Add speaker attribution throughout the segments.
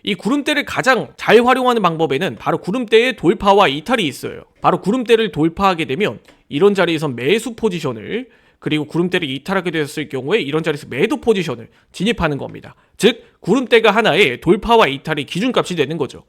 Speaker 1: 이 구름대를 가장 잘 활용하는 방법에는 바로 구름대의 돌파와 이탈이 있어요. 바로 구름대를 돌파하게 되면 이런 자리에서 매수 포지션을, 그리고 구름대를 이탈하게 되었을 경우에 이런 자리에서 매도 포지션을 진입하는 겁니다. 즉 구름대가 하나의 돌파와 이탈이 기준값이 되는 거죠.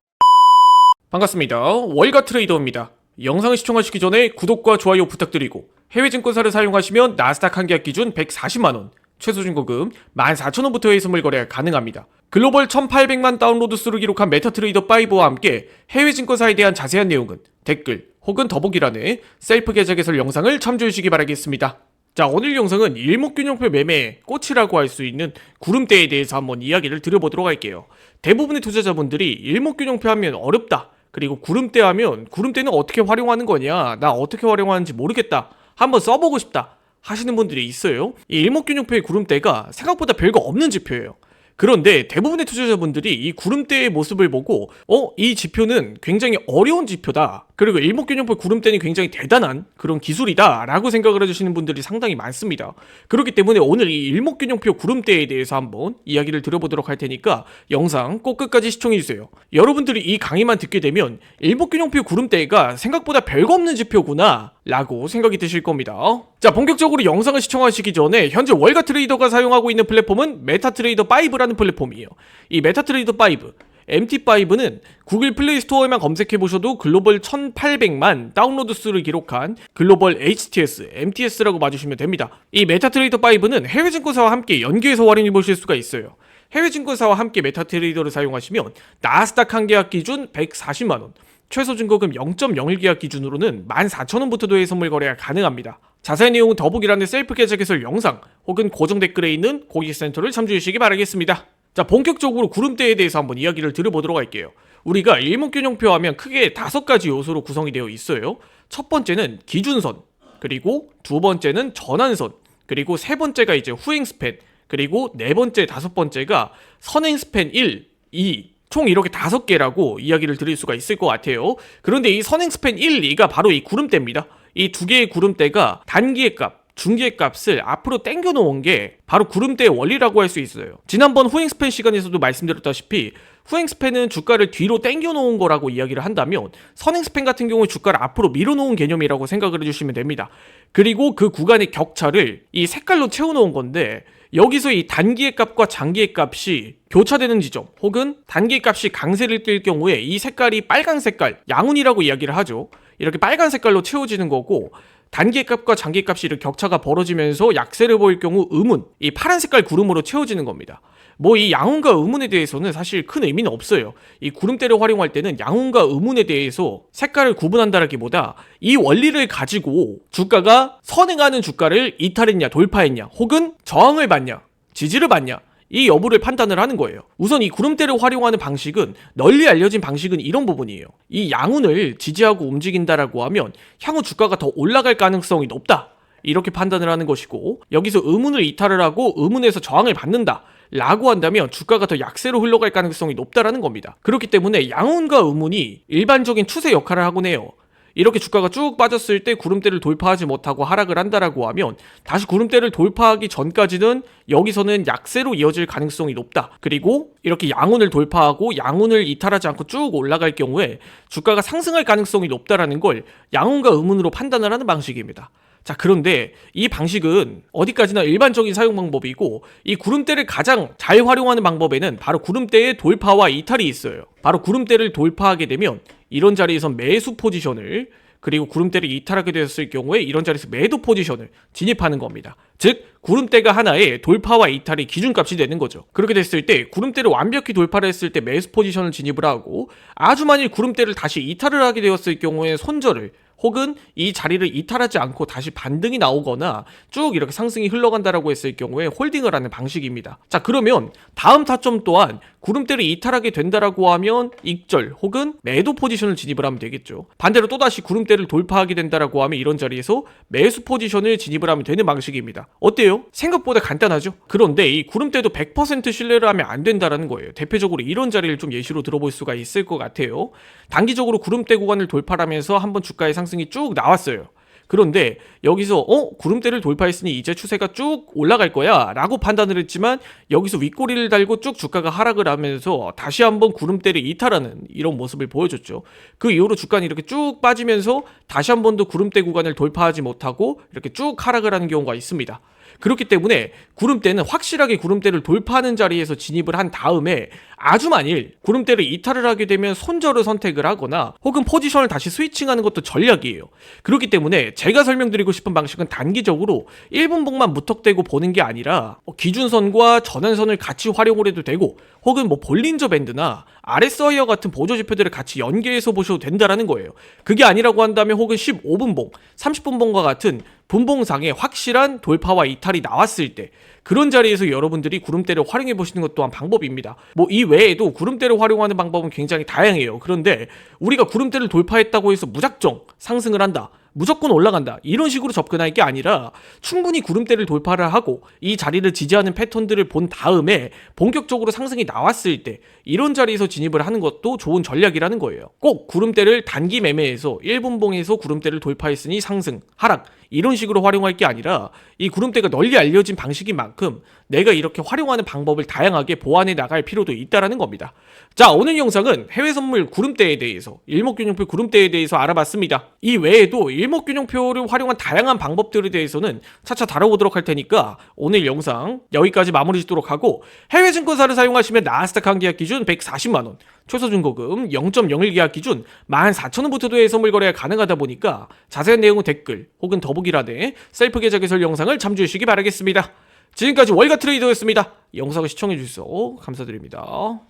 Speaker 1: 반갑습니다. 월가 트레이더입니다. 영상을 시청하시기 전에 구독과 좋아요 부탁드리고, 해외 증권사를 사용하시면 나스닥 한 계약 기준 140만원, 최소 준거금 14,000원부터의 선물 거래가 가능합니다. 글로벌 1,800만 다운로드 수를 기록한 메타트레이더 5와 함께 해외 증권사에 대한 자세한 내용은 댓글 혹은 더보기란에 셀프 계좌 개설 영상을 참조해 주시기 바라겠습니다. 자, 오늘 영상은 일목균형표 매매의 꽃이라고 할 수 있는 구름대에 대해서 한번 이야기를 드려보도록 할게요. 대부분의 투자자분들이 일목균형표 하면 어렵다, 그리고 구름대 하면 구름대는 어떻게 활용하는 거냐, 나 어떻게 활용하는지 모르겠다, 한번 써보고 싶다 하시는 분들이 있어요. 이 일목균형표의 구름대가 생각보다 별거 없는 지표예요. 그런데 대부분의 투자자분들이 이 구름대의 모습을 보고 이 지표는 굉장히 어려운 지표다, 그리고 일목균형표 구름대는 굉장히 대단한 그런 기술이다 라고 생각을 해주시는 분들이 상당히 많습니다. 그렇기 때문에 오늘 이 일목균형표 구름대에 대해서 한번 이야기를 드려보도록 할 테니까 영상 꼭 끝까지 시청해주세요. 여러분들이 이 강의만 듣게 되면 일목균형표 구름대가 생각보다 별거 없는 지표구나 라고 생각이 드실 겁니다. 자, 본격적으로 영상을 시청하시기 전에 현재 월가 트레이더가 사용하고 있는 플랫폼은 메타트레이더 5라는 플랫폼이에요. 이 메타트레이더 5, MT5는 구글 플레이 스토어에만 검색해보셔도 글로벌 1,800만 다운로드 수를 기록한 글로벌 HTS, MTS라고 봐주시면 됩니다. 이 메타트레이더 5는 해외 증권사와 함께 연계해서 활용해 보실 수가 있어요. 해외 증권사와 함께 메타트레이더를 사용하시면 나스닥 한 계약 기준 140만원, 최소 증거금 0.01 계약 기준으로는 14,000원부터도의 선물 거래가 가능합니다. 자세한 내용은 더보기란의 셀프 계좌 개설 영상 혹은 고정 댓글에 있는 고객센터를 참조해 주시기 바라겠습니다. 자, 본격적으로 구름대에 대해서 한번 이야기를 드려보도록 할게요. 우리가 일목균형표 하면 크게 5가지 요소로 구성이 되어 있어요. 첫 번째는 기준선, 그리고 두 번째는 전환선, 그리고 세 번째가 이제 후행 스팬, 그리고 네 번째, 다섯 번째가 선행 스팬 1, 2, 총 이렇게 5개라고 이야기를 드릴 수가 있을 것 같아요. 그런데 이 선행 스팬 1, 2가 바로 이 구름대입니다. 이 두 개의 구름대가 단기의 값, 중기의 값을 앞으로 당겨 놓은 게 바로 구름대의 원리라고 할 수 있어요. 지난번 후행 스팬 시간에서도 말씀드렸다시피 후행 스팬은 주가를 뒤로 당겨 놓은 거라고 이야기를 한다면, 선행 스팬 같은 경우는 주가를 앞으로 밀어 놓은 개념이라고 생각을 해주시면 됩니다. 그리고 그 구간의 격차를 이 색깔로 채워 놓은 건데, 여기서 이 단기의 값과 장기의 값이 교차되는 지점, 혹은 단기의 값이 강세를 띨 경우에 이 색깔이 빨간 색깔, 양운이라고 이야기를 하죠. 이렇게 빨간 색깔로 채워지는 거고, 단기의 값과 장기의 값이 이렇게 격차가 벌어지면서 약세를 보일 경우 음운, 이 파란 색깔 구름으로 채워지는 겁니다. 뭐 이 양운과 음운에 대해서는 사실 큰 의미는 없어요. 이 구름대를 활용할 때는 양운과 음운에 대해서 색깔을 구분한다라기보다 이 원리를 가지고 주가가 선행하는 주가를 이탈했냐 돌파했냐, 혹은 저항을 받냐 지지를 받냐, 이 여부를 판단을 하는 거예요. 우선 이 구름대를 활용하는 방식은, 널리 알려진 방식은 이런 부분이에요. 이 양운을 지지하고 움직인다라고 하면 향후 주가가 더 올라갈 가능성이 높다, 이렇게 판단을 하는 것이고, 여기서 음운을 이탈을 하고 음운에서 저항을 받는다 라고 한다면 주가가 더 약세로 흘러갈 가능성이 높다라는 겁니다. 그렇기 때문에 양운과 음운이 일반적인 추세 역할을 하곤 해요. 이렇게 주가가 쭉 빠졌을 때 구름대를 돌파하지 못하고 하락을 한다라고 하면 다시 구름대를 돌파하기 전까지는 여기서는 약세로 이어질 가능성이 높다. 그리고 이렇게 양운을 돌파하고 양운을 이탈하지 않고 쭉 올라갈 경우에 주가가 상승할 가능성이 높다라는 걸 양운과 음운으로 판단을 하는 방식입니다. 자, 그런데 이 방식은 어디까지나 일반적인 사용 방법이고, 이 구름대를 가장 잘 활용하는 방법에는 바로 구름대의 돌파와 이탈이 있어요. 바로 구름대를 돌파하게 되면 이런 자리에서 매수 포지션을, 그리고 구름대를 이탈하게 되었을 경우에 이런 자리에서 매도 포지션을 진입하는 겁니다. 즉 구름대가 하나의 돌파와 이탈이 기준값이 되는 거죠. 그렇게 됐을 때 구름대를 완벽히 돌파를 했을 때 매수 포지션을 진입을 하고, 아주 만일 구름대를 다시 이탈을 하게 되었을 경우에 손절을, 혹은 이 자리를 이탈하지 않고 다시 반등이 나오거나 쭉 이렇게 상승이 흘러간다라고 했을 경우에 홀딩을 하는 방식입니다. 자, 그러면 다음 타점 또한 구름대를 이탈하게 된다라고 하면 익절 혹은 매도 포지션을 진입을 하면 되겠죠. 반대로 또다시 구름대를 돌파하게 된다라고 하면 이런 자리에서 매수 포지션을 진입을 하면 되는 방식입니다. 어때요? 생각보다 간단하죠? 그런데 이 구름대도 100% 신뢰를 하면 안 된다라는 거예요. 대표적으로 이런 자리를 좀 예시로 들어볼 수가 있을 것 같아요. 단기적으로 구름대 구간을 돌파하면서 한번 주가의 상승이 쭉 나왔어요. 그런데 여기서 구름대를 돌파했으니 이제 추세가 쭉 올라갈 거야 라고 판단을 했지만 여기서 윗꼬리를 달고 쭉 주가가 하락을 하면서 다시 한번 구름대를 이탈하는 이런 모습을 보여줬죠. 그 이후로 주가는 이렇게 쭉 빠지면서 다시 한 번 더 구름대 구간을 돌파하지 못하고 이렇게 쭉 하락을 하는 경우가 있습니다. 그렇기 때문에 구름대는 확실하게 구름대를 돌파하는 자리에서 진입을 한 다음에 아주 만일 구름대를 이탈을 하게 되면 손절을 선택을 하거나 혹은 포지션을 다시 스위칭하는 것도 전략이에요. 그렇기 때문에 제가 설명드리고 싶은 방식은 단기적으로 1분봉만 무턱대고 보는 게 아니라 기준선과 전환선을 같이 활용을 해도 되고 혹은 볼린저 밴드나 RSI와 같은 보조지표들을 같이 연계해서 보셔도 된다라는 거예요. 그게 아니라고 한다면 혹은 15분봉, 30분봉과 같은 분봉상에 확실한 돌파와 이탈이 나왔을 때 그런 자리에서 여러분들이 구름대를 활용해 보시는 것 또한 방법입니다. 이 외에도 구름대를 활용하는 방법은 굉장히 다양해요. 그런데 우리가 구름대를 돌파했다고 해서 무작정 상승을 한다, 무조건 올라간다 이런 식으로 접근할 게 아니라 충분히 구름대를 돌파를 하고 이 자리를 지지하는 패턴들을 본 다음에 본격적으로 상승이 나왔을 때 이런 자리에서 진입을 하는 것도 좋은 전략이라는 거예요. 꼭 구름대를 단기 매매해서 1분봉에서 구름대를 돌파했으니 상승, 하락 이런 식으로 활용할 게 아니라 이 구름대가 널리 알려진 방식인 만큼 내가 이렇게 활용하는 방법을 다양하게 보완해 나갈 필요도 있다라는 겁니다. 자, 오늘 영상은 해외 선물 구름대에 대해서, 일목균형표 구름대에 대해서 알아봤습니다. 이 외에도 일목균형표를 활용한 다양한 방법들에 대해서는 차차 다뤄보도록 할 테니까 오늘 영상 여기까지 마무리 짓도록 하고, 해외 증권사를 사용하시면 나스닥 한 계약 기준 140만원, 최소중고금 0.01 계약 기준 14,000원부터도 해외 선물 거래가 가능하다 보니까 자세한 내용은 댓글 혹은 더보기란에 셀프 계좌 개설 영상을 참조해 주시기 바라겠습니다. 지금까지 월가 트레이더였습니다. 영상을 시청해 주셔서 감사드립니다.